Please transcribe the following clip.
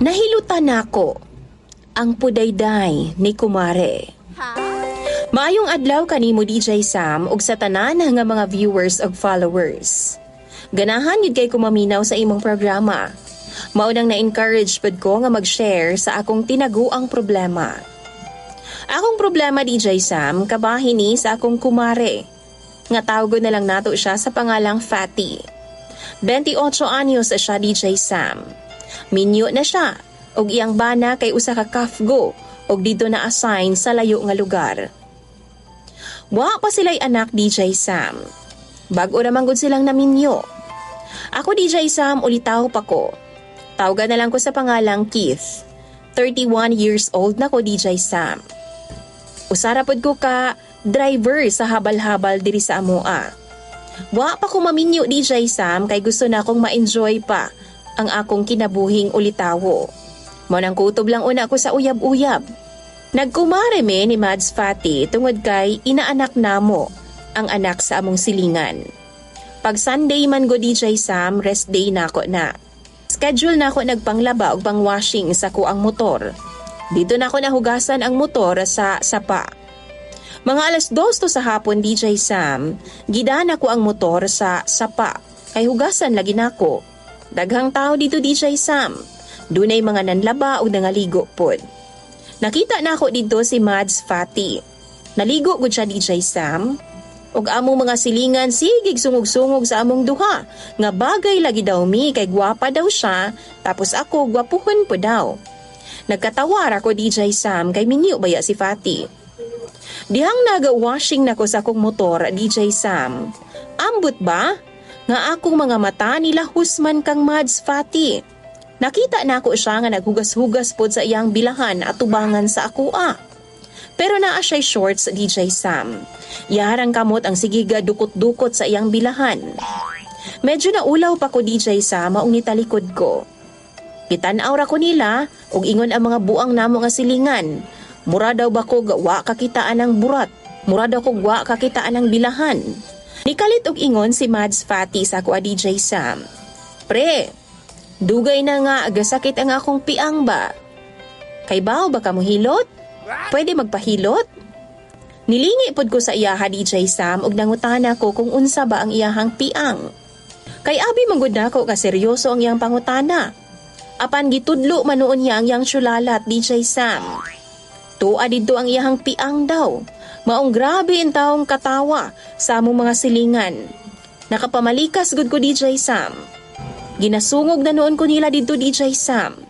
Nahilutan nako ang pudayday ni kumare. Maayong adlaw kanimo DJ Sam ug sa tanan nga mga viewers ug followers. Ganahan yun kay kumaminaw sa imong programa. Maunang na-encourage pud ko nga mag-share sa akong tinaguang problema. Akong problema DJ Sam kabahin ni sa akong kumare. Nga tawgon na lang nato siya sa pangalang Fatty. 28 anyos siya DJ Sam. Minyo na siya og iyang bana kay usa ka kafgo og dito na assign sa layo nga lugar. Wa pa sila'y anak DJ Sam. Bag-o naman gud silang naminyo. Ako DJ Sam ulitaw pa ko. Tawgan na lang ko sa pangalang Keith. 31 years old na ko DJ Sam. Usara pod ko ka driver sa habal-habal diri sa amoa. Wa pa ko maminyo DJ Sam kay gusto na akong ma-enjoy pa ang akong kinabuhing ulitawo. Manang kutob lang una ako sa uyab-uyab. Nagkumare me ni Mads Fatty tungod kay inaanak namo ang anak sa among silingan. Pag Sunday man go DJ Sam, rest day na ako na. Schedule na ako nagpanglaba og pang-washing sa kuang motor. Dito na ako nahugasan ang motor sa sapa. Mga alas 2 to sa hapon DJ Sam, gidaan ako ang motor sa sapa. Kay hugasan lagi nako. Daghang tao dito DJ Sam. Dunay mga nanlaba o nangaligo pod. Nakita na ako dito si Mads Fatty. Naligo gud siya DJ Sam. Og among mga silingan sigig sungog-sungog sa among duha. Nga bagay lagi daw mi kay gwapa daw siya. Tapos ako gwapuhon po daw. Nagkatawar ako DJ Sam kay minyo baya si Fatty. Dihang naga-washing na ko sa akong motor DJ Sam. Ambot ba? Nga akong mga mata nila husman kang Mads Fatty. Nakita na ako siya nga naghugas-hugas pod sa iyang bilahan at tubangan sa akua. Pero naa siya'y shorts DJ Sam. Yaharang kamot ang sigiga dukot-dukot sa iyang bilahan. Medyo naulaw pa ko DJ Sam maong nitalikod ko. Kitanaw ra ko nila ug ingon ang mga buang namo nga silingan. Mura daw ba ko wa kakitaan ng burat? Mura daw ko wa kakitaan ng bilahan? Nikalit og ingon si Mads Fatty sa ako DJ Sam. Pre, dugay na nga agasakit ang akong piang ba? Kay bao ba ka mo hilot? Pwede magpahilot? Nilingi pod ko sa iyaha DJ Sam og nangutana ko kung unsa ba ang iyahang piang. Kay abi manggod nako ka seryoso ang iyang pangutana. Apan gitudlo man noon niya ang iyang syulalat DJ Sam. Tuwa dito ang iyahang piang daw. Maong grabe ang taong katawa sa among mga silingan. Nakapamalikas gud ko DJ Sam. Ginasungog na noon ko nila dito DJ Sam.